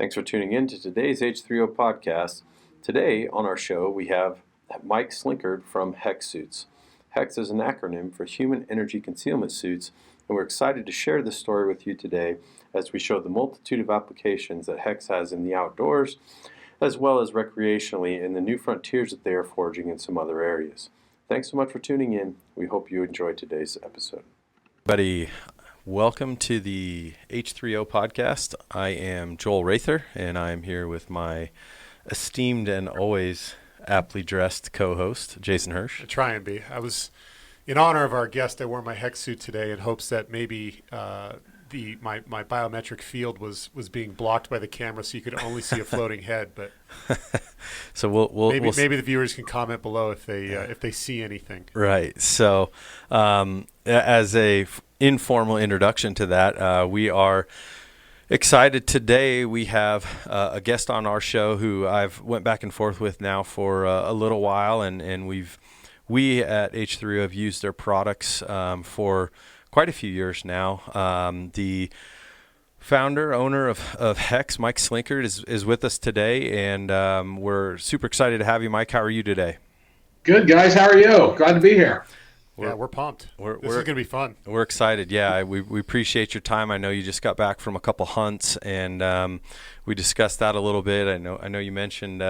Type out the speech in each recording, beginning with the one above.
Thanks for tuning in to today's H3O podcast. Today on our show we have Mike Slinkard from HECS Suits. HECS is an acronym for Human Energy Concealment Suits, and we're excited to share this story with you today as we show the multitude of applications that HECS has in the outdoors, as well as recreationally in the new frontiers that they are forging in some other areas. Thanks so much for tuning in. We hope you enjoyed today's episode. Buddy, welcome to the H3O podcast. I am Joel Rather, and I'm here with my esteemed and always aptly dressed co-host, Jason Hirsch. I try and be. I was, in honor of our guest, I wore my HECS suit today in hopes that maybe my biometric field was being blocked by the camera, so you could only see a floating head. But so we'll maybe the viewers can comment below if they see anything. Right. So as a informal introduction to that, we are excited today. We have a guest on our show who I've went back and forth with now for a little while, and we at H3O have used their products for quite a few years now. The founder, owner of HECS, Mike Slinkard, is with us today, and we're super excited to have you, Mike. How are you today? Good, guys. How are you? Glad to be here. We're pumped. This is going to be fun. We're excited. Yeah, we appreciate your time. I know you just got back from a couple hunts, and we discussed that a little bit. I know you mentioned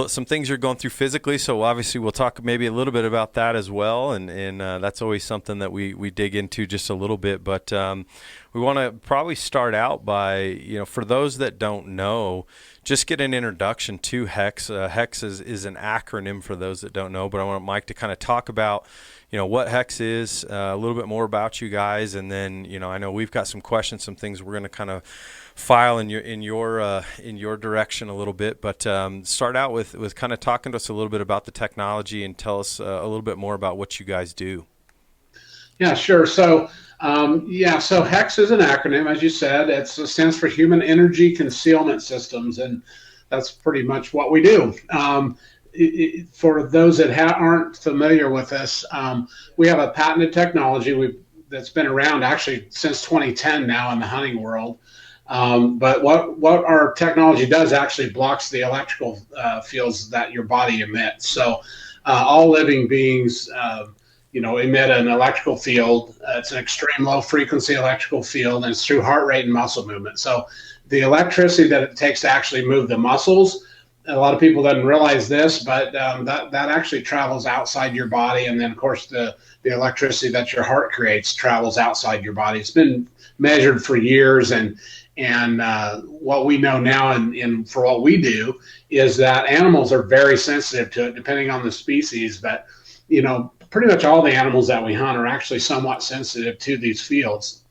some things you're going through physically, so obviously we'll talk maybe a little bit about that as well, and that's always something that we dig into just a little bit. But we want to probably start out by, for those that don't know, just get an introduction to HECS. HECS is an acronym for those that don't know, but I want Mike to kind of talk about what HECS is, a little bit more about you guys, and then I know we've got some questions, some things we're going to kind of file in your direction a little bit, but start out with kind of talking to us a little bit about the technology and tell us a little bit more about what you guys do. Yeah, sure. So HECS is an acronym, as you said. It stands for Human Energy Concealment Systems, and that's pretty much what we do. For those that aren't familiar with us, we have a patented technology that's been around actually since 2010 now in the hunting world. But what our technology does actually blocks the electrical fields that your body emits. So all living beings, emit an electrical field. It's an extreme low frequency electrical field, and it's through heart rate and muscle movement. So the electricity that it takes to actually move the muscles, a lot of people don't realize this, but that actually travels outside your body. And then, of course, the electricity that your heart creates travels outside your body. It's been measured for years, and what we know now and for what we do is that animals are very sensitive to it, depending on the species. But, pretty much all the animals that we hunt are actually somewhat sensitive to these fields.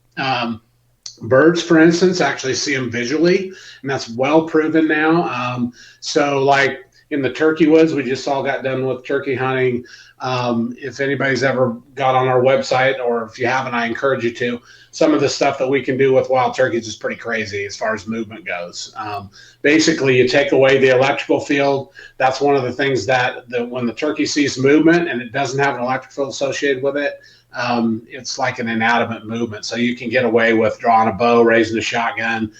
Birds, for instance, actually see them visually, and that's well proven now. So like in the turkey woods, we just all got done with turkey hunting. If anybody's ever got on our website, or if you haven't, I encourage you to. Some of the stuff that we can do with wild turkeys is pretty crazy as far as movement goes. Basically, you take away the electrical field. That's one of the things that when the turkey sees movement and it doesn't have an electric field associated with it, it's like an inanimate movement. So you can get away with drawing a bow, raising a shotgun.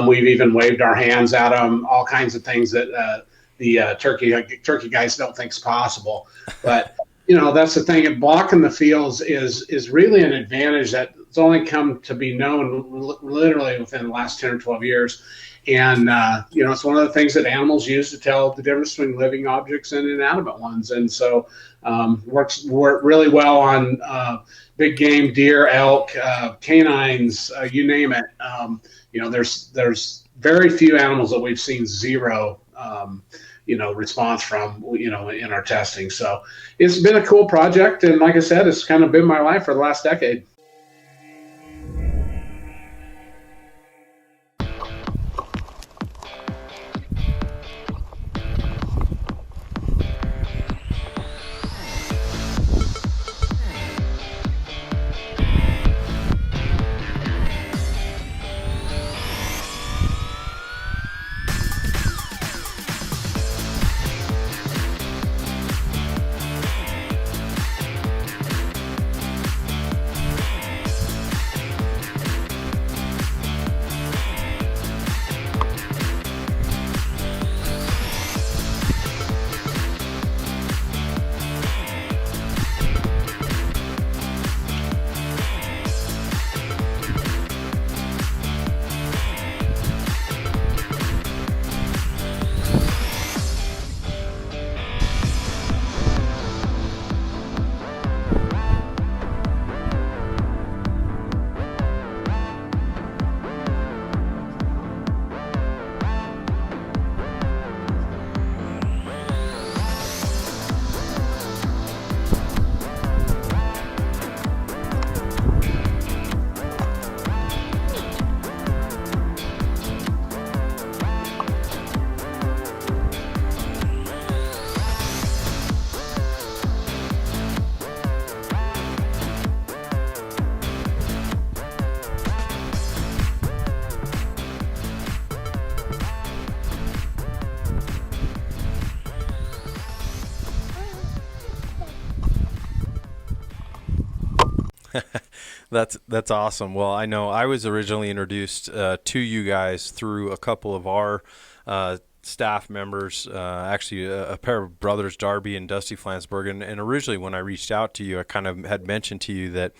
We've even waved our hands at them, all kinds of things that the turkey guys don't think is possible. But that's the thing. And blocking the fields is really an advantage that's only come to be known literally within the last 10 or 12 years. And, it's one of the things that animals use to tell the difference between living objects and inanimate ones. And so works really well on big game, deer, elk, canines, you name it. There's very few animals that we've seen zero response from, in our testing. So it's been a cool project. And like I said, it's kind of been my life for the last decade. That's awesome. Well, I know I was originally introduced to you guys through a couple of our staff members, actually a pair of brothers, Darby and Dusty Flansburgh. And originally when I reached out to you, I kind of had mentioned to you that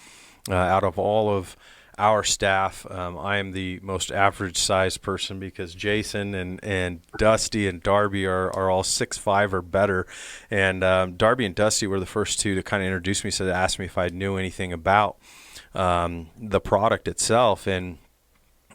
out of all of our staff, I am the most average sized person because Jason and Dusty and Darby are all 6'5" or better. And Darby and Dusty were the first two to kind of introduce me, so they asked me if I knew anything about the product itself. And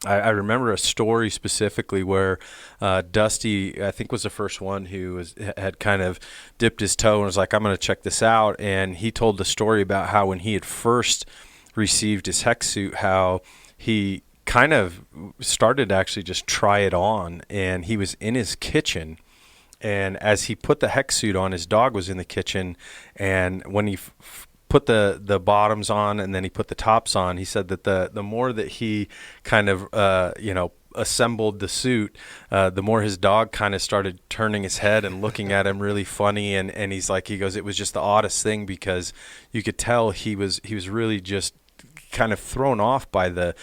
I remember a story specifically where Dusty, I think, was the first one who had kind of dipped his toe and was like, I'm going to check this out. And he told the story about how when he had first received his HECS suit, how he kind of started to actually just try it on. And he was in his kitchen. And as he put the HECS suit on, his dog was in the kitchen. And when he put the bottoms on and then he put the tops on, he said that the more that he kind of assembled the suit, the more his dog kind of started turning his head and looking at him really funny. And he goes, it was just the oddest thing because you could tell he was really just kind of thrown off by the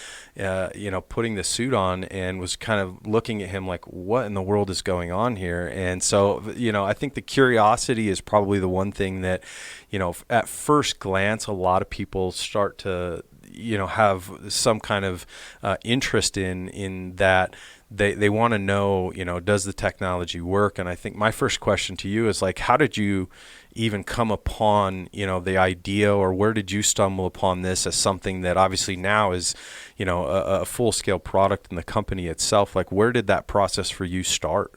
putting the suit on, and was kind of looking at him like, what in the world is going on here? And so I think the curiosity is probably the one thing that at first glance a lot of people start to have some kind of interest in that. They want to know, does the technology work? And I think my first question to you is like, how did you even come upon, the idea, or where did you stumble upon this as something that obviously now is, a full-scale product in the company itself? Like, where did that process for you start?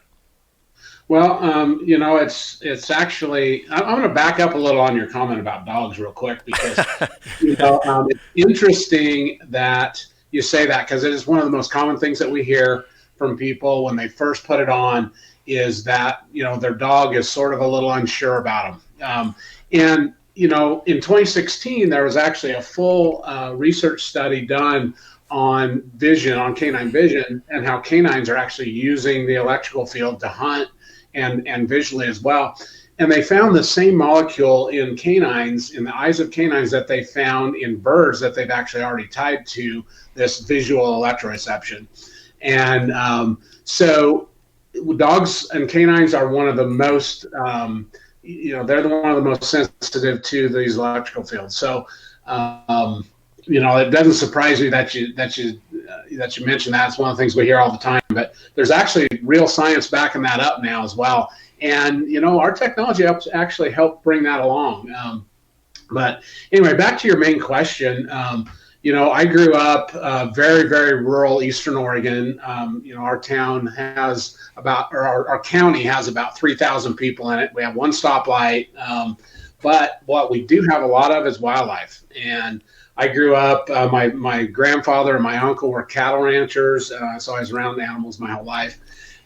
Well, it's actually, I'm going to back up a little on your comment about dogs real quick because, it's interesting that you say that, because it is one of the most common things that we hear from people when they first put it on, is that, their dog is sort of a little unsure about them. In 2016, there was actually a full research study done on vision, on canine vision, and how canines are actually using the electrical field to hunt and visually as well. And they found the same molecule in canines, in the eyes of canines, that they found in birds that they've actually already tied to this visual electroreception. And so dogs and canines are one of the most, they're one of the most sensitive to these electrical fields. So, it doesn't surprise me that you mentioned that. It's one of the things we hear all the time. But there's actually real science backing that up now as well. And our technology actually helped bring that along. But anyway, back to your main question. I grew up very, very rural Eastern Oregon. Our town has our county has about 3,000 people in it. We have one stoplight. But what we do have a lot of is wildlife. And I grew up, my grandfather and my uncle were cattle ranchers, so I was around animals my whole life.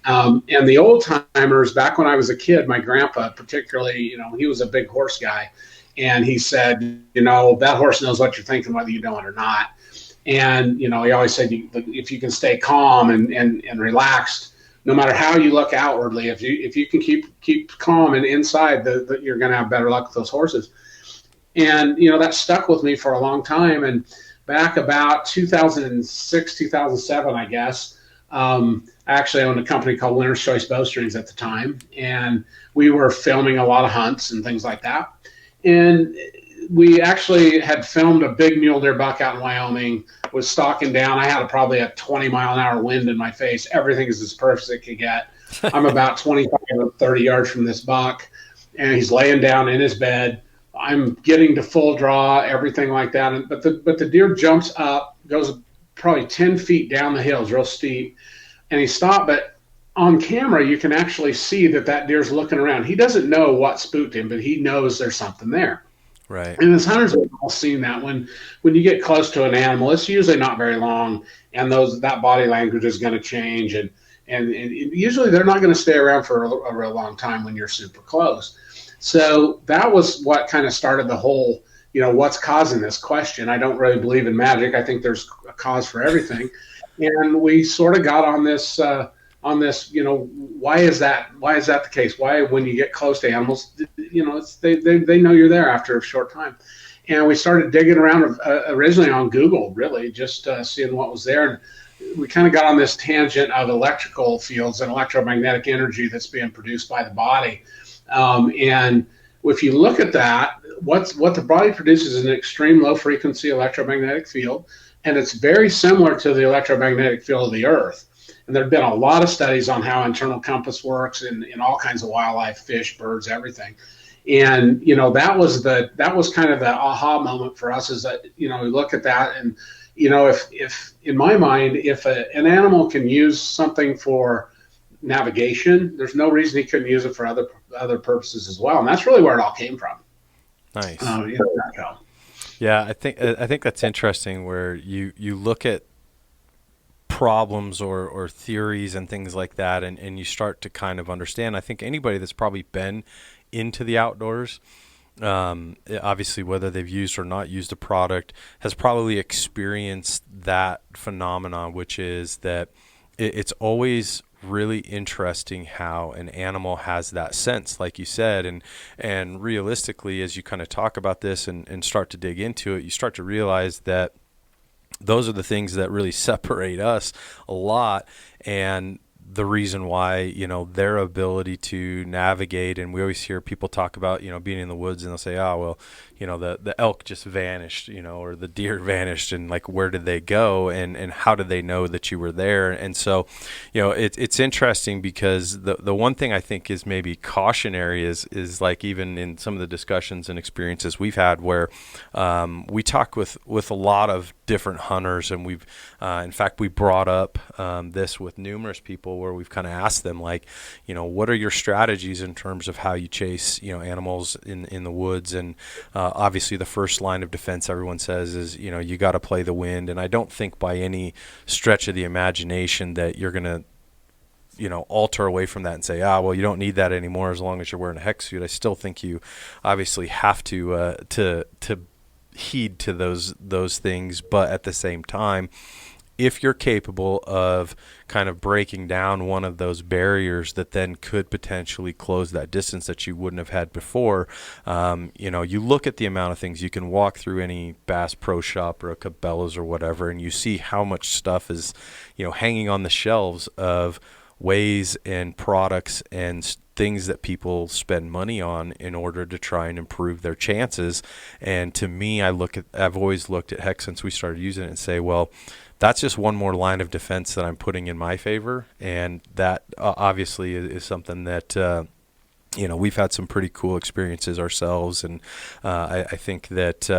And the old timers, back when I was a kid, my grandpa particularly, he was a big horse guy. And he said, that horse knows what you're thinking, whether you know it or not. And, he always said, if you can stay calm and relaxed, no matter how you look outwardly, if you can keep calm and inside, you're going to have better luck with those horses. And, that stuck with me for a long time. And back about 2006, 2007, I guess, I actually owned a company called Winner's Choice Bowstrings at the time. And we were filming a lot of hunts and things like that. And we actually had filmed a big mule deer buck out in Wyoming, was stalking down. I had probably a 20-mile-an-hour wind in my face. Everything is as perfect as it could get. I'm about 25 or 30 yards from this buck, and he's laying down in his bed. I'm getting to full draw, everything like that. But the deer jumps up, goes probably 10 feet down the hill, it's real steep, and he stopped. But on camera, you can actually see that deer's looking around. He doesn't know what spooked him, but he knows there's something there. Right. And as hunters, we've all seen that when you get close to an animal, it's usually not very long, and that body language is going to change, and usually they're not going to stay around for a real long time when you're super close. So that was what kind of started the whole, what's causing this question. I don't really believe in magic. I think there's a cause for everything, and we sort of got on this. Why is that the case? Why, when you get close to animals, they know you're there after a short time. And we started digging around originally on Google, really, just seeing what was there. And we kind of got on this tangent of electrical fields and electromagnetic energy that's being produced by the body. And if you look at that, what the body produces is an extreme low frequency electromagnetic field, and it's very similar to the electromagnetic field of the Earth. And there have been a lot of studies on how internal compass works in all kinds of wildlife, fish, birds, everything. And that was kind of the aha moment for us, is that we look at that, and if in my mind, if an animal can use something for navigation, there's no reason he couldn't use it for other purposes as well. And that's really where it all came from. Nice. Yeah, I think that's interesting, where you look at problems or theories and things like that, and you start to kind of understand. I think anybody that's probably been into the outdoors, obviously whether they've used or not used a product, has probably experienced that phenomenon, which is that it's always really interesting how an animal has that sense, like you said, and realistically, as you kind of talk about this and start to dig into it, you start to realize that those are the things that really separate us a lot. And the reason why, their ability to navigate, and we always hear people talk about, being in the woods, and they'll say, oh, well, the elk just vanished, or the deer vanished, and like, where did they go? And how did they know that you were there? And so, it's interesting, because the one thing I think is maybe cautionary is like, even in some of the discussions and experiences we've had, where we talk with a lot of different hunters, and we've in fact, we brought up this with numerous people, where we've kind of asked them, like, what are your strategies in terms of how you chase animals in the woods? And obviously the first line of defense, everyone says, is you got to play the wind. And I don't think by any stretch of the imagination that you're going to alter away from that and say, well, you don't need that anymore as long as you're wearing a HECS suit. I still think you obviously have to heed to those things, but at the same time, if you're capable of kind of breaking down one of those barriers that then could potentially close that distance that you wouldn't have had before, you look at the amount of things you can walk through any Bass Pro Shop or a Cabela's or whatever, and you see how much stuff is, hanging on the shelves of ways and products and things that people spend money on in order to try and improve their chances. And to me, I've always looked at HECS since we started using it and say, well, that's just one more line of defense that I'm putting in my favor. And that obviously is something that, we've had some pretty cool experiences ourselves. And I think that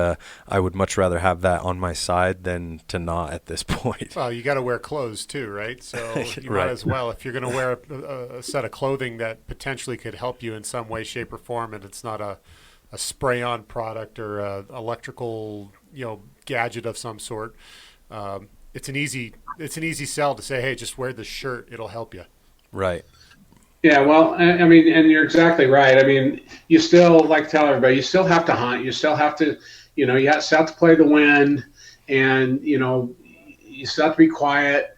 I would much rather have that on my side than to not at this point. Well, you got to wear clothes too, right? So you might as well, if you're going to wear a set of clothing that potentially could help you in some way, shape, or form, and it's not a spray-on product or a electrical, gadget of some sort. It's an easy sell to say, hey, just wear this shirt. It'll help you. Right. Yeah, well, I mean, and you're exactly right. I mean, you still, like, tell everybody, you still have to hunt. You still have to, you still have to play the wind, and, you still have to be quiet.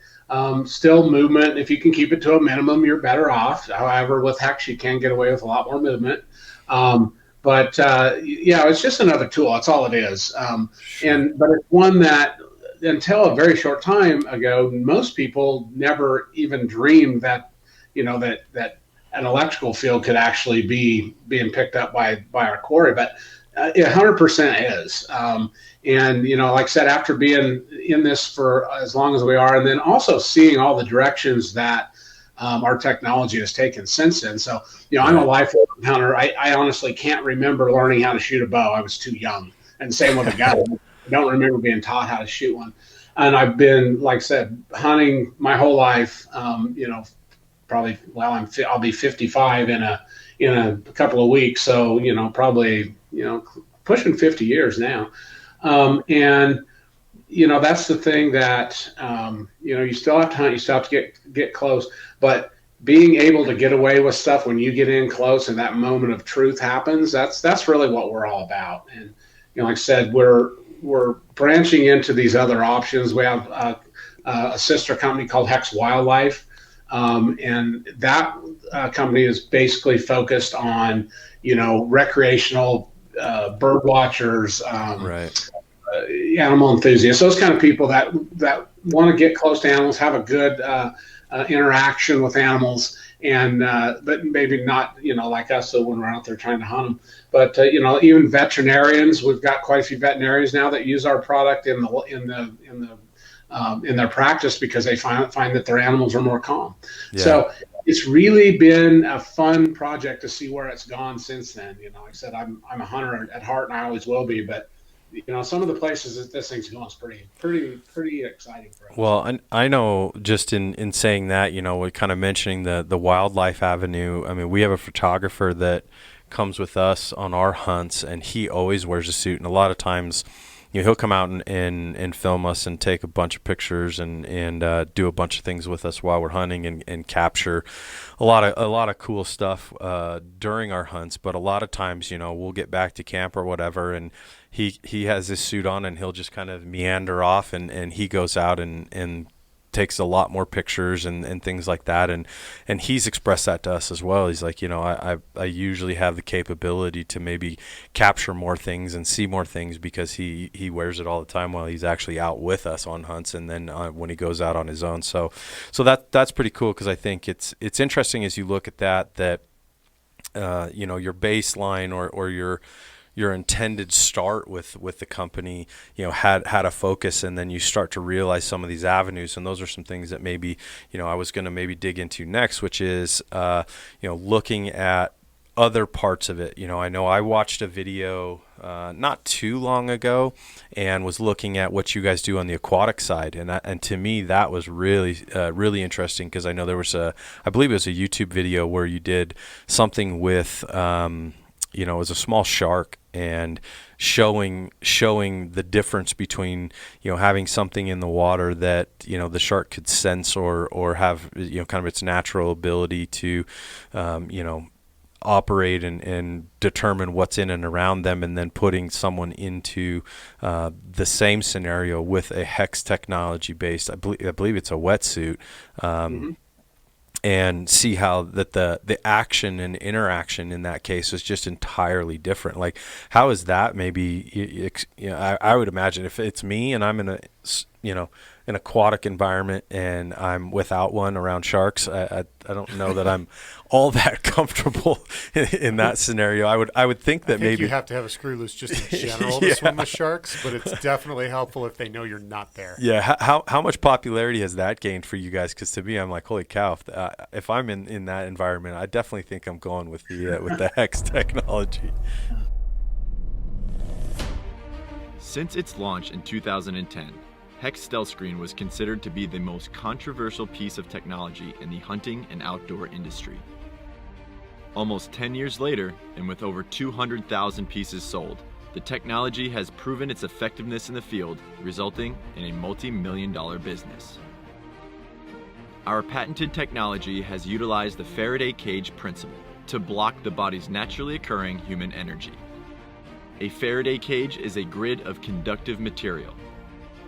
Still movement. If you can keep it to a minimum, you're better off. However, with HECS, you can get away with a lot more movement. But it's just another tool. That's all it is. But it's one that, until a very short time ago, most people never even dreamed that, that an electrical field could actually be being picked up by our quarry, but it 100% is. Like I said, after being in this for as long as we are, and then also seeing all the directions that our technology has taken since then. So, I'm a lifelong hunter. I honestly can't remember learning how to shoot a bow. I was too young. And same with a gun. I don't remember being taught how to shoot one. And I've been, like I said, hunting my whole life. Probably, I'll be 55 in a couple of weeks. So, probably, pushing 50 years now. That's the thing that, you still have to hunt, you still have to get close, but being able to get away with stuff when you get in close and that moment of truth happens, that's really what we're all about. And, like I said, we're branching into these other options. We have a sister company called HECS Wildlife. And that company is basically focused on, recreational bird watchers, Right. animal enthusiasts, those kind of people that want to get close to animals, have a good interaction with animals, and but maybe not, like us, so when we're out there trying to hunt them. But even veterinarians, we've got quite a few veterinarians now that use our product in their practice because they find that their animals are more calm. Yeah. So it's really been a fun project to see where it's gone since then. Like I said, I'm a hunter at heart, and I always will be. But some of the places that this thing's going is pretty exciting for us. Well, I know just in saying that, we're kind of mentioning the wildlife avenue. I mean, we have a photographer that comes with us on our hunts, and he always wears a suit, and a lot of times he'll come out and film us and take a bunch of pictures and do a bunch of things with us while we're hunting and capture a lot of cool stuff during our hunts. But a lot of times, we'll get back to camp or whatever, and he has his suit on, and he'll just kind of meander off, and he goes out and takes a lot more pictures and things like that, and he's expressed that to us as well. He's like, I usually have the capability to maybe capture more things and see more things because he wears it all the time while he's actually out with us on hunts, and then when he goes out on his own. So that's pretty cool, because I think it's interesting as you look at that your baseline or your intended start with the company, had a focus, and then you start to realize some of these avenues. And those are some things that maybe, I was going to maybe dig into next, which is, looking at other parts of it. I know I watched a video not too long ago and was looking at what you guys do on the aquatic side. And to me, that was really, really interesting, because I know there was I believe it was a YouTube video where you did something with, it was a small shark, and showing the difference between having something in the water that the shark could sense or have kind of its natural ability to operate and determine what's in and around them, and then putting someone into the same scenario with a HECS technology based, I believe it's a wetsuit. And see how that the action and interaction in that case is just entirely different. Like, how is that? Maybe I would imagine if it's me and I'm in an aquatic environment and I'm without one around sharks, I don't know that I'm all that comfortable in that scenario. I would think that maybe you have to have a screw loose just in general to swim with sharks, but it's definitely helpful if they know you're not there. Yeah. How much popularity has that gained for you guys? Because to me, I'm like, holy cow! If I'm in that environment, I definitely think I'm going with the HECS technology. Since its launch in 2010, HECS Stealth Screen was considered to be the most controversial piece of technology in the hunting and outdoor industry. Almost 10 years later, and with over 200,000 pieces sold, the technology has proven its effectiveness in the field, resulting in a multi-million-dollar business. Our patented technology has utilized the Faraday cage principle to block the body's naturally occurring human energy. A Faraday cage is a grid of conductive material.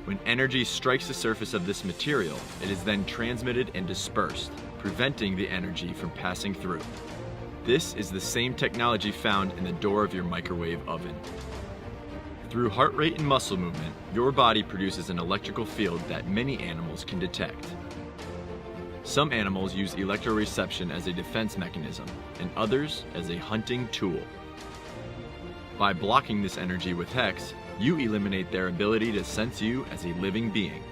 When energy strikes the surface of this material, it is then transmitted and dispersed, preventing the energy from passing through. This is the same technology found in the door of your microwave oven. Through heart rate and muscle movement, your body produces an electrical field that many animals can detect. Some animals use electroreception as a defense mechanism, and others as a hunting tool. By blocking this energy with HECS, you eliminate their ability to sense you as a living being.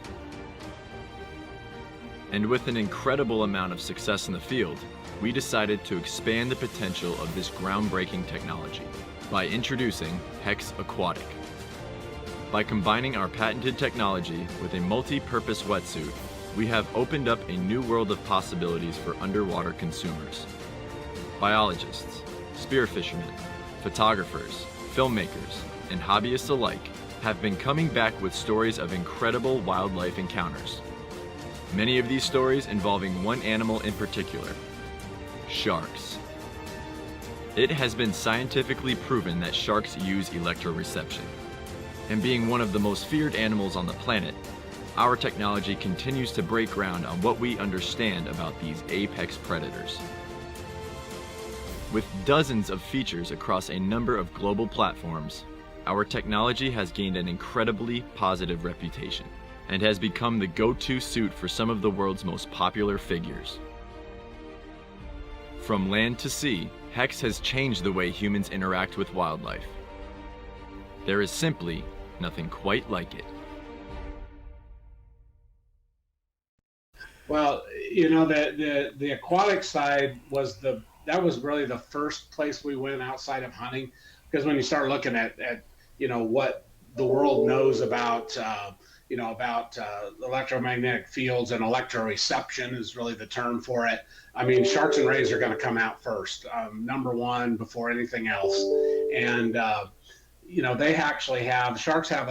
And with an incredible amount of success in the field, we decided to expand the potential of this groundbreaking technology by introducing HECS Aquatic. By combining our patented technology with a multi-purpose wetsuit, we have opened up a new world of possibilities for underwater consumers. Biologists, spearfishermen, photographers, filmmakers, and hobbyists alike have been coming back with stories of incredible wildlife encounters. Many of these stories involving one animal in particular, sharks. It has been scientifically proven that sharks use electroreception. And being one of the most feared animals on the planet, our technology continues to break ground on what we understand about these apex predators. With dozens of features across a number of global platforms, our technology has gained an incredibly positive reputation and has become the go-to suit for some of the world's most popular figures. From land to sea, HECS has changed the way humans interact with wildlife. There is simply nothing quite like it. Well, you know, the aquatic side was really the first place we went outside of hunting, because when you start looking at what the world knows about electromagnetic fields, and electroreception is really the term for it. I mean, sharks and rays are going to come out first, number one, before anything else. And sharks have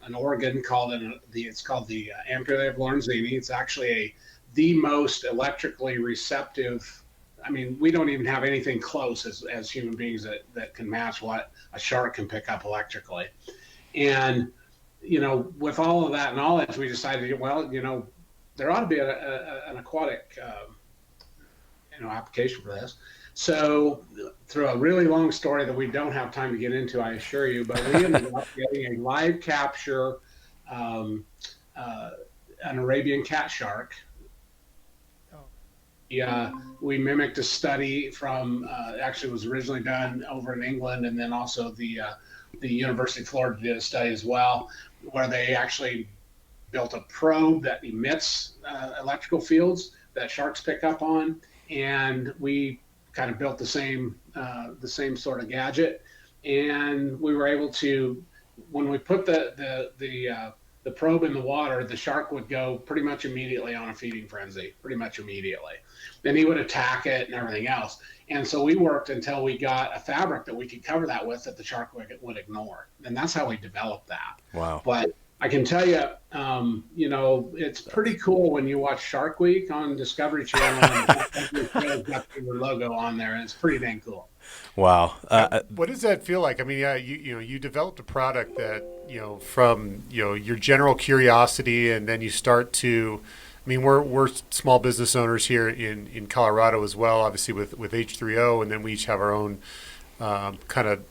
an organ called the ampulla of Lorenzini. It's actually the most electrically receptive. I mean, we don't even have anything close as human beings that can match what a shark can pick up electrically. And, with all of that knowledge, we decided, well, there ought to be an aquatic, application for this. So through a really long story that we don't have time to get into, I assure you, but we ended up getting a live capture, an Arabian cat shark. Yeah, we mimicked a study from, actually was originally done over in England, and then also the University of Florida did a study as well, where they actually built a probe that emits electrical fields that sharks pick up on, and we kind of built the same sort of gadget, and we were able to, when we put the probe in the water, the shark would go pretty much immediately on a feeding frenzy, pretty much immediately. Then he would attack it and everything else. And so we worked until we got a fabric that we could cover that with that the shark would ignore. And that's how we developed that. Wow. But I can tell you, it's pretty cool when you watch Shark Week on Discovery Channel and got your logo on there, and it's pretty dang cool. Wow. What does that feel like? I mean, you developed a product that, from, your general curiosity, and then you start to, I mean, we're small business owners here in Colorado as well, obviously with H3O, and then we each have our own kind of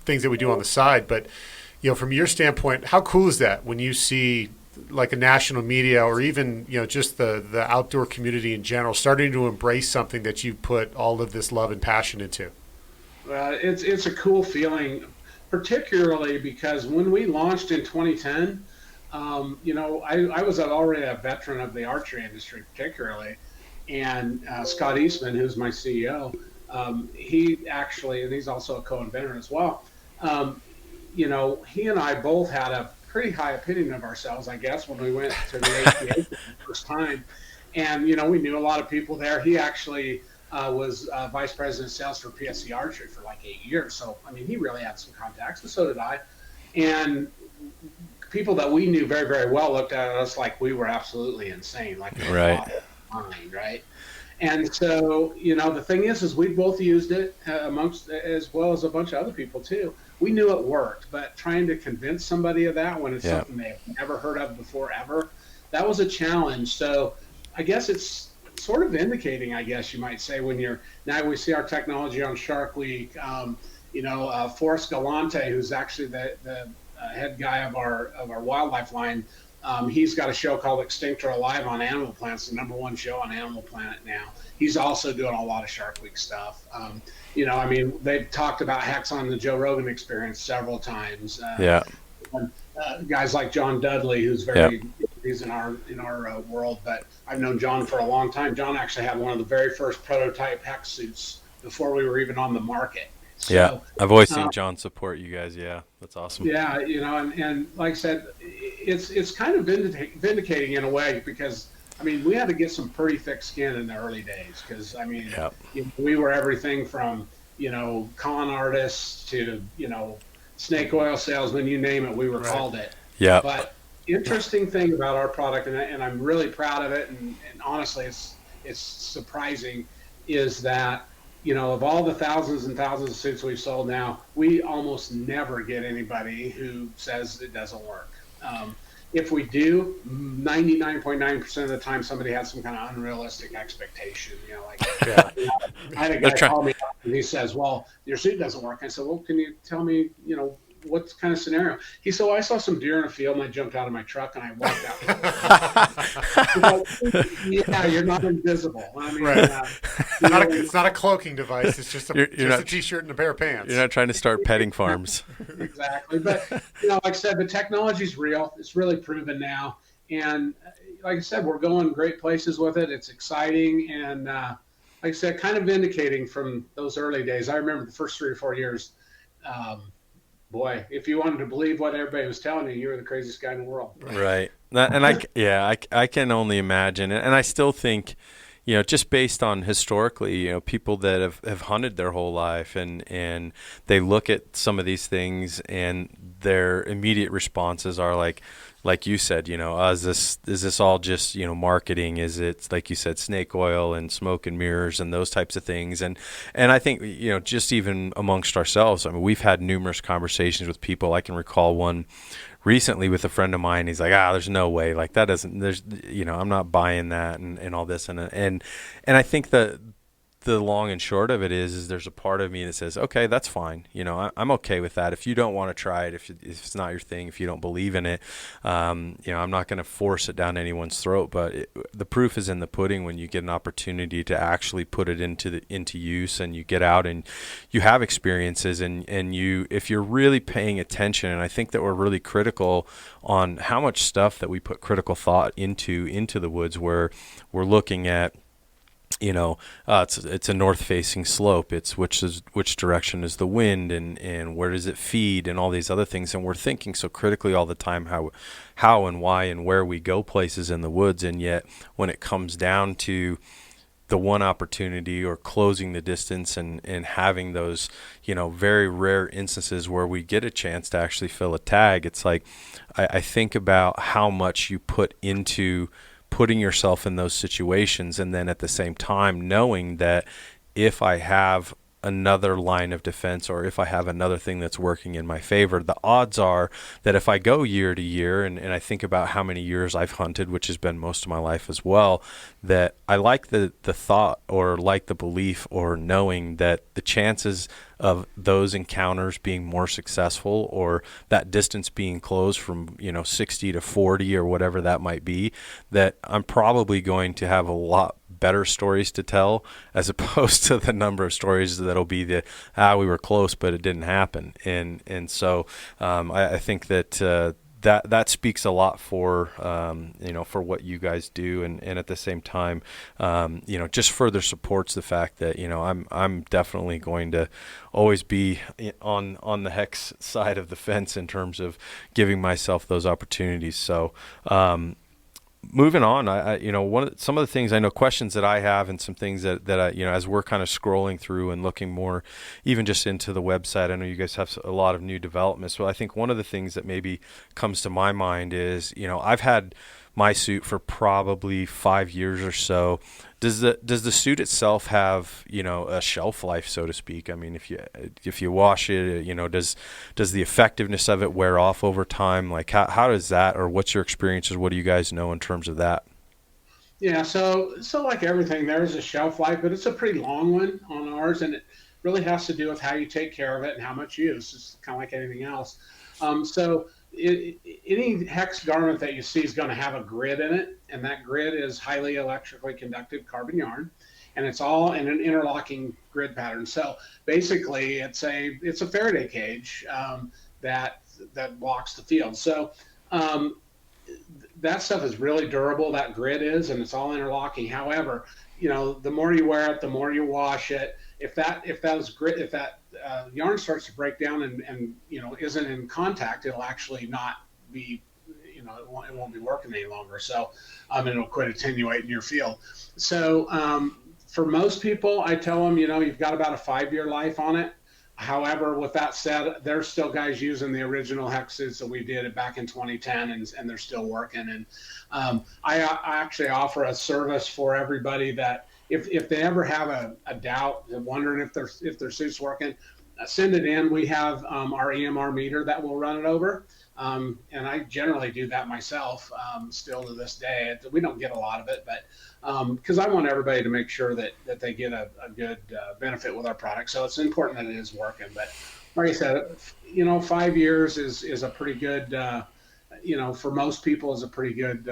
things that we do on the side. But, from your standpoint, how cool is that when you see like a national media, or even, just the outdoor community in general, starting to embrace something that you put all of this love and passion into? It's a cool feeling, particularly because when we launched in 2010, I was already a veteran of the archery industry, particularly, and Scott Eastman, who's my CEO, he actually, and he's also a co-inventor as well. He and I both had a pretty high opinion of ourselves, I guess, when we went to the ATA for the first time. And, we knew a lot of people there. He actually was vice president of sales for PSC Archery for like 8 years. So, I mean, he really had some contacts, but so did I. And people that we knew very, very well looked at us like we were absolutely insane, like we were mind, right? And so, the thing is we both used it amongst, as well as a bunch of other people too. We knew it worked, but trying to convince somebody of that when it's something they've never heard of before ever, that was a challenge. So I guess it's sort of vindicating, I guess you might say, when now we see our technology on Shark Week. Forrest Galante, who's actually the head guy of our wildlife line, he's got a show called Extinct or Alive on Animal Planet, the #1 show on Animal Planet now. He's also doing a lot of Shark Week stuff. They've talked about HECS on the Joe Rogan Experience several times. Guys like John Dudley, who's he's in our world, but I've known John for a long time. John actually had one of the very first prototype HECS suits before we were even on the market. So, I've always seen John support you guys. Yeah, that's awesome. Yeah, and like I said, it's kind of vindicating in a way, because we had to get some pretty thick skin in the early days, because we were everything from con artists to snake oil salesmen, you name it, we were called it. Yeah. But interesting thing about our product, and I'm really proud of it, and honestly, it's surprising, is that of all the thousands and thousands of suits we've sold now, we almost never get anybody who says it doesn't work. if we do, 99.9% of the time, somebody has some kind of unrealistic expectation. Like, Yeah. I had a guy call me up and he says, "Well, your suit doesn't work." I said, "Well, can you tell me, what kind of scenario?" He said, "Well, I saw some deer in a field and I jumped out of my truck and I walked out." Yeah, you're not invisible. I mean, Right. It's not a cloaking device. It's just a t-shirt and a pair of pants. You're not trying to start petting farms. Exactly. But, like I said, the technology's real. It's really proven now. And like I said, we're going great places with it. It's exciting. And like I said, kind of vindicating from those early days. I remember the first 3 or 4 years, boy, if you wanted to believe what everybody was telling you, you were the craziest guy in the world. Right. And I can only imagine. And I still think, just based on historically, people that have hunted their whole life and they look at some of these things and their immediate responses are like you said, is this all just, marketing? Is it, like you said, snake oil and smoke and mirrors and those types of things? And I think, just even amongst ourselves, I mean, we've had numerous conversations with people. I can recall one recently with a friend of mine. He's like, there's no way, like that doesn't, there's, I'm not buying that and all this. And I think that the long and short of it is there's a part of me that says, okay, that's fine. I'm okay with that. If you don't want to try it, if it's not your thing, if you don't believe in it, I'm not going to force it down anyone's throat. But the proof is in the pudding when you get an opportunity to actually put it into use, and you get out and you have experiences, and you, if you're really paying attention. And I think that we're really critical on how much stuff that we put critical thought into the woods, where we're looking at, it's a north-facing slope. It's which direction is the wind, and where does it feed, and all these other things. And we're thinking so critically all the time how and why and where we go places in the woods. And yet, when it comes down to the one opportunity or closing the distance and having those, very rare instances where we get a chance to actually fill a tag, it's like I think about how much you put into putting yourself in those situations, and then at the same time knowing that if I have another line of defense, or if I have another thing that's working in my favor, the odds are that if I go year to year, and I think about how many years I've hunted, which has been most of my life as well, that I like the thought, or like the belief, or knowing that the chances of those encounters being more successful, or that distance being closed from 60 to 40 or whatever that might be, that I'm probably going to have a lot better stories to tell, as opposed to the number of stories that'll be we were close but it didn't happen. And so I think that that speaks a lot for for what you guys do, and at the same time just further supports the fact that I'm definitely going to always be on the HECS side of the fence in terms of giving myself those opportunities. So moving on, some of the things I know, questions that I have, and some things that I, as we're kind of scrolling through and looking more, even just into the website, I know you guys have a lot of new developments. So I think one of the things that maybe comes to my mind is, I've had my suit for probably 5 years or so. Does the suit itself have a shelf life, so to speak? I mean, if you wash it, does the effectiveness of it wear off over time? Like how does that, or what's your experiences? What do you guys know in terms of that? Yeah, so like everything, there is a shelf life, but it's a pretty long one on ours, and it really has to do with how you take care of it and how much use. It's kind of like anything else. Any HECS garment that you see is going to have a grid in it, and that grid is highly electrically conductive carbon yarn, and it's all in an interlocking grid pattern. So basically, it's a Faraday cage that blocks the field. So that stuff is really durable. That grid is, and it's all interlocking. However, the more you wear it, the more you wash it. If that yarn starts to break down and isn't in contact, it'll actually not be, it won't be working any longer. So it'll quit attenuating your field. So for most people, I tell them, you've got about a 5-year life on it. However, with that said, there's still guys using the original HECS suits that we did back in 2010, and they're still working. And I actually offer a service for everybody that if they ever have a doubt, wondering if their suit's working, send it in. We have our EMR meter that will run it over. And I generally do that myself still to this day. We don't get a lot of it, but because I want everybody to make sure that they get a good benefit with our product. So it's important that it is working. But like I said, 5 years is a pretty good, for most people is a pretty good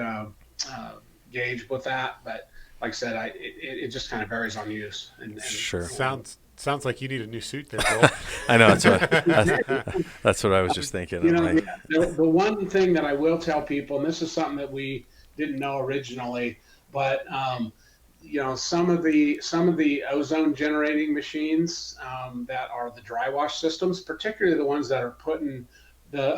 gauge with that. But like I said, it just kind of varies on use. And sure. Sounds like you need a new suit there, Bill. I know. That's what I was just thinking. The one thing that I will tell people, and this is something that we didn't know originally, but some of the ozone generating machines that are the dry wash systems, particularly the ones that are putting the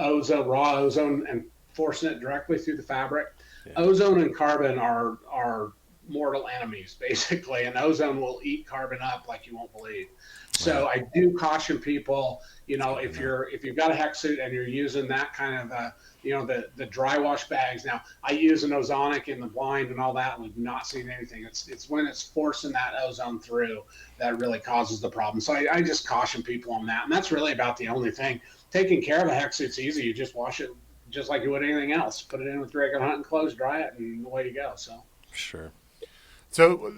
raw ozone and forcing it directly through the fabric. Yeah. Ozone and carbon are mortal enemies, basically, and ozone will eat carbon up like you won't believe. So I do caution people, if you've got a HECS suit and you're using that kind of the dry wash bags. Now I use an ozonic in the blind and all that, and we've not seen anything. It's when it's forcing that ozone through that really causes the problem. So I just caution people on that, and that's really about the only thing. Taking care of a HECS suit's easy. You just wash it just like you would anything else. Put it in with regular hunting clothes, dry it, and away you go. So sure. So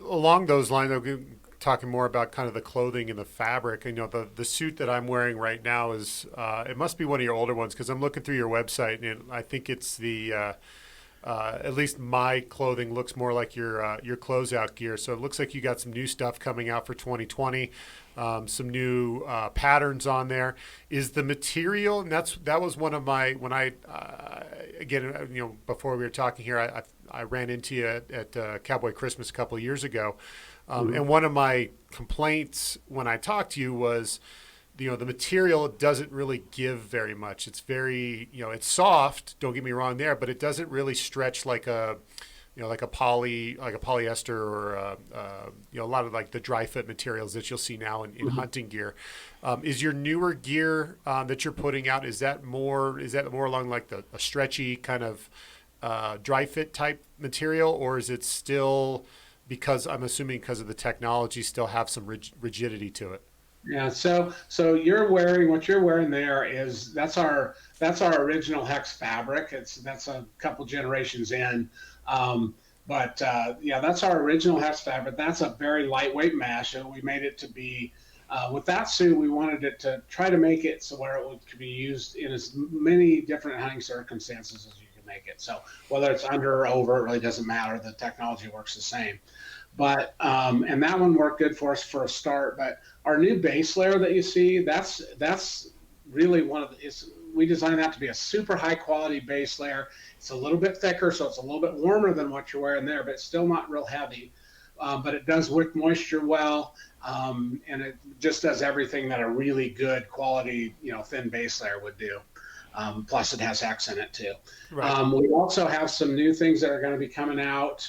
along those lines, I'm talking more about kind of the clothing and the fabric. The suit that I'm wearing right now is it must be one of your older ones, because I'm looking through your website and I think it's the at least my clothing looks more like your closeout gear. So it looks like you got some new stuff coming out for 2020, some new patterns on there. Is the material, and that was one of my, when I again, before we were talking here, I ran into you at Cowboy Christmas a couple of years ago. And one of my complaints when I talked to you was, the material doesn't really give very much. It's very, it's soft, don't get me wrong there, but it doesn't really stretch like a polyester or a lot of like the dry fit materials that you'll see now in hunting gear. Is your newer gear that you're putting out, is that more along like a stretchy kind of dry fit type material, or is it still, because I'm assuming because of the technology, still have some rigidity to it? Yeah, so what you're wearing there that's our original HECS fabric. That's a couple generations in, but that's our original HECS fabric. That's a very lightweight mesh, and we made it to be. With that suit, we wanted it to try to make it so where it could be used in as many different hunting circumstances as you can make it. So whether it's under or over, it really doesn't matter. The technology works the same. But and that one worked good for us for a start. But our new base layer that you see, that's really we designed that to be a super high quality base layer. It's a little bit thicker, so it's a little bit warmer than what you're wearing there, but it's still not real heavy. But it does wick moisture well, and it just does everything that a really good quality, thin base layer would do. Plus it has HECS in it too. Right. We also have some new things that are going to be coming out.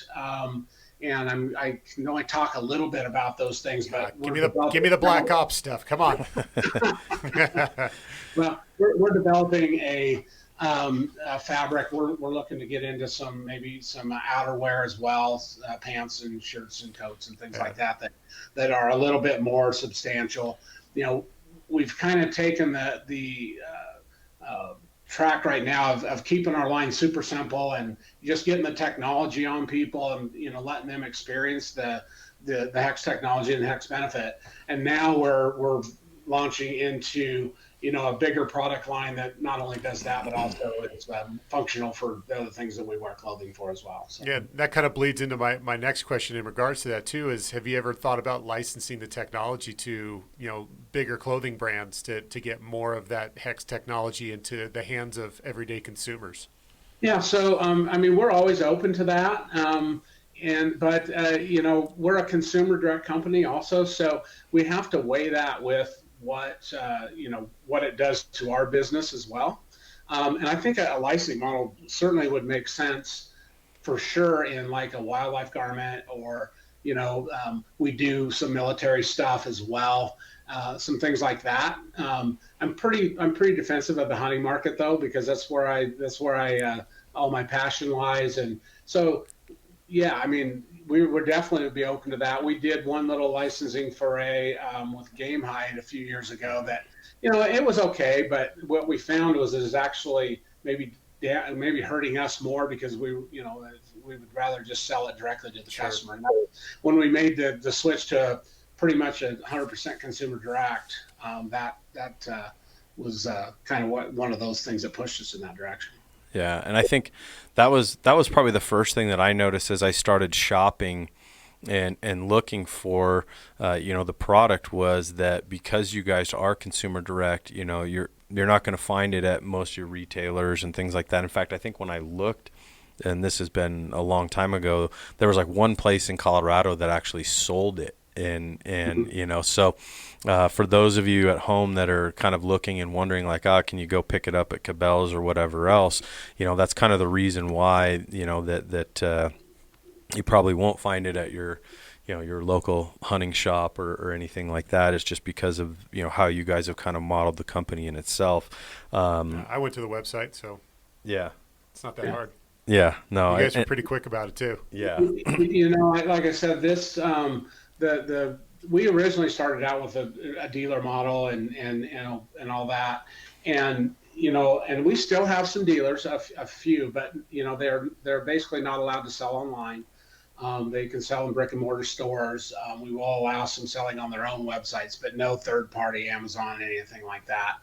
And I can only talk a little bit about those things, but give me the Black Ops stuff. Come on. Well, we're developing a fabric. We're looking to get into some outerwear as well, pants and shirts and coats and things like that are a little bit more substantial. We've kind of taken the track right now of keeping our line super simple and just getting the technology on people and letting them experience the HECS technology and the HECS benefit. And now we're launching into a bigger product line that not only does that, but also it's functional for the other things that we wear clothing for as well. So. Yeah, that kind of bleeds into my next question in regards to that too, is have you ever thought about licensing the technology to, bigger clothing brands to get more of that HECS technology into the hands of everyday consumers? Yeah, so, we're always open to that. But we're a consumer direct company also, so we have to weigh that with what it does to our business as well. And I think a licensing model certainly would make sense for sure in like a wildlife garment, or, we do some military stuff as well. Some things like that. I'm pretty defensive of the hunting market though, because that's where all my passion lies. And so, yeah, we would definitely be open to that. We did one little licensing foray with Game Hide a few years ago that, it was okay, but what we found was it was actually maybe hurting us more because we would rather just sell it directly to the customer. And when we made the switch to pretty much 100% consumer direct, that was kind of one of those things that pushed us in that direction. Yeah, and I think that was probably the first thing that I noticed as I started shopping and looking for the product, was that because you guys are consumer direct, you're not going to find it at most of your retailers and things like that. In fact, I think when I looked, and this has been a long time ago, there was like one place in Colorado that actually sold it. And so for those of you at home that are kind of looking and wondering like, can you go pick it up at Cabela's or whatever else, that's kind of the reason why, that you probably won't find it at your local hunting shop or anything like that. It's just because of, how you guys have kind of modeled the company in itself. I went to the website, so yeah, it's not that hard. Yeah, no, you guys are pretty quick about it too. Yeah. Like I said, this, we originally started out with a dealer model and all that, and we still have some dealers, a few, but they're basically not allowed to sell online. They can sell in brick and mortar stores. We will allow some selling on their own websites, but no third party Amazon, anything like that.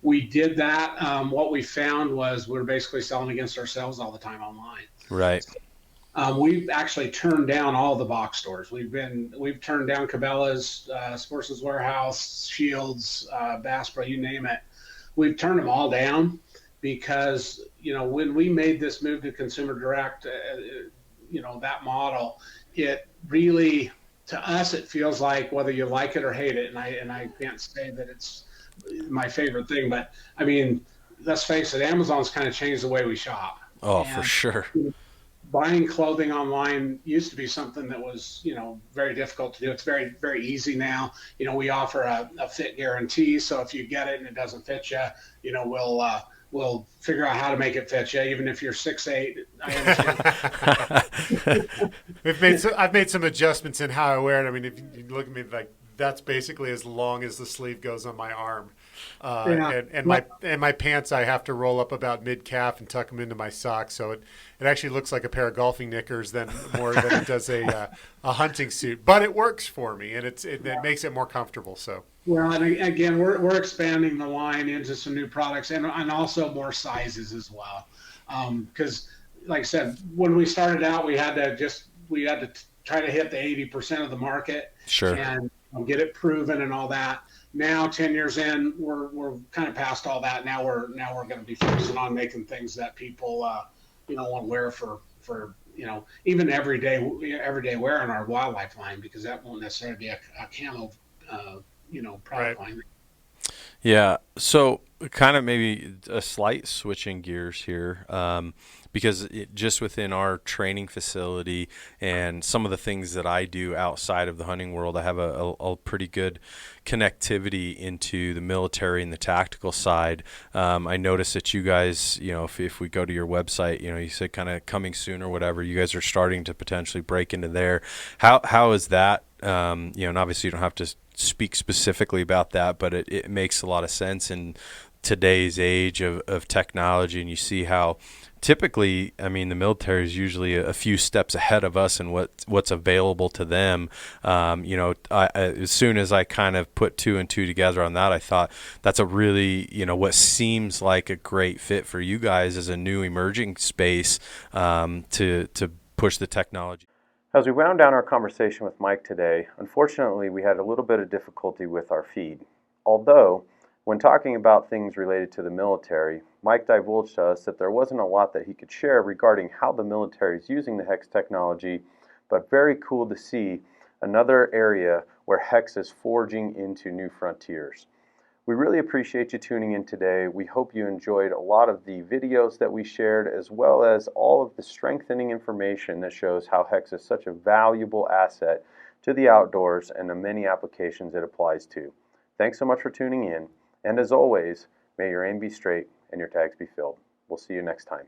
We did that. What we found was we're basically selling against ourselves all the time online. Right. We've actually turned down all the box stores. We've turned down Cabela's, Sportsman's Warehouse, Shields, Bass Pro, you name it. We've turned them all down because, when we made this move to consumer direct, that model, it really, to us, it feels like whether you like it or hate it. And I can't say that it's my favorite thing, but I mean, let's face it, Amazon's kind of changed the way we shop. Oh, for sure. Buying clothing online used to be something that was, very difficult to do. It's very, very easy now. We offer a fit guarantee. So if you get it and it doesn't fit you, we'll figure out how to make it fit you, even if you're 6'8". I understand. I've made some adjustments in how I wear it. I mean, if you look at me, like, that's basically as long as the sleeve goes on my arm. And my pants, I have to roll up about mid calf and tuck them into my socks, so it actually looks like a pair of golfing knickers more than it does a hunting suit. But it works for me, and it makes it more comfortable. So. Well, and again, we're expanding the line into some new products and also more sizes as well. Because, like I said, when we started out, we had to try to hit the 80% of the market. Sure. And get it proven and all that. Now, 10 years in, we're kind of past all that. Now we're going to be focusing on making things that people want to wear for even everyday wear in our wildlife line, because that won't necessarily be a camo product line. Yeah. So kind of maybe a slight switching gears here, because just within our training facility and some of the things that I do outside of the hunting world, I have a pretty good connectivity into the military and the tactical side. I noticed that you guys, if we go to your website, you said kind of coming soon or whatever, you guys are starting to potentially break into there. How is that? And obviously you don't have to speak specifically about that, but it makes a lot of sense in today's age of technology, and you see how typically, I mean, the military is usually a few steps ahead of us and what's available to them. As soon as I kind of put two and two together on that, I thought that's a really, what seems like a great fit for you guys as a new emerging space to push the technology. As we wound down our conversation with Mike today, unfortunately, we had a little bit of difficulty with our feed. Although, when talking about things related to the military, Mike divulged to us that there wasn't a lot that he could share regarding how the military is using the HECS technology, but very cool to see another area where HECS is forging into new frontiers. We really appreciate you tuning in today. We hope you enjoyed a lot of the videos that we shared, as well as all of the strengthening information that shows how HECS is such a valuable asset to the outdoors and the many applications it applies to. Thanks so much for tuning in, and as always, may your aim be straight and your tags be filled. We'll see you next time.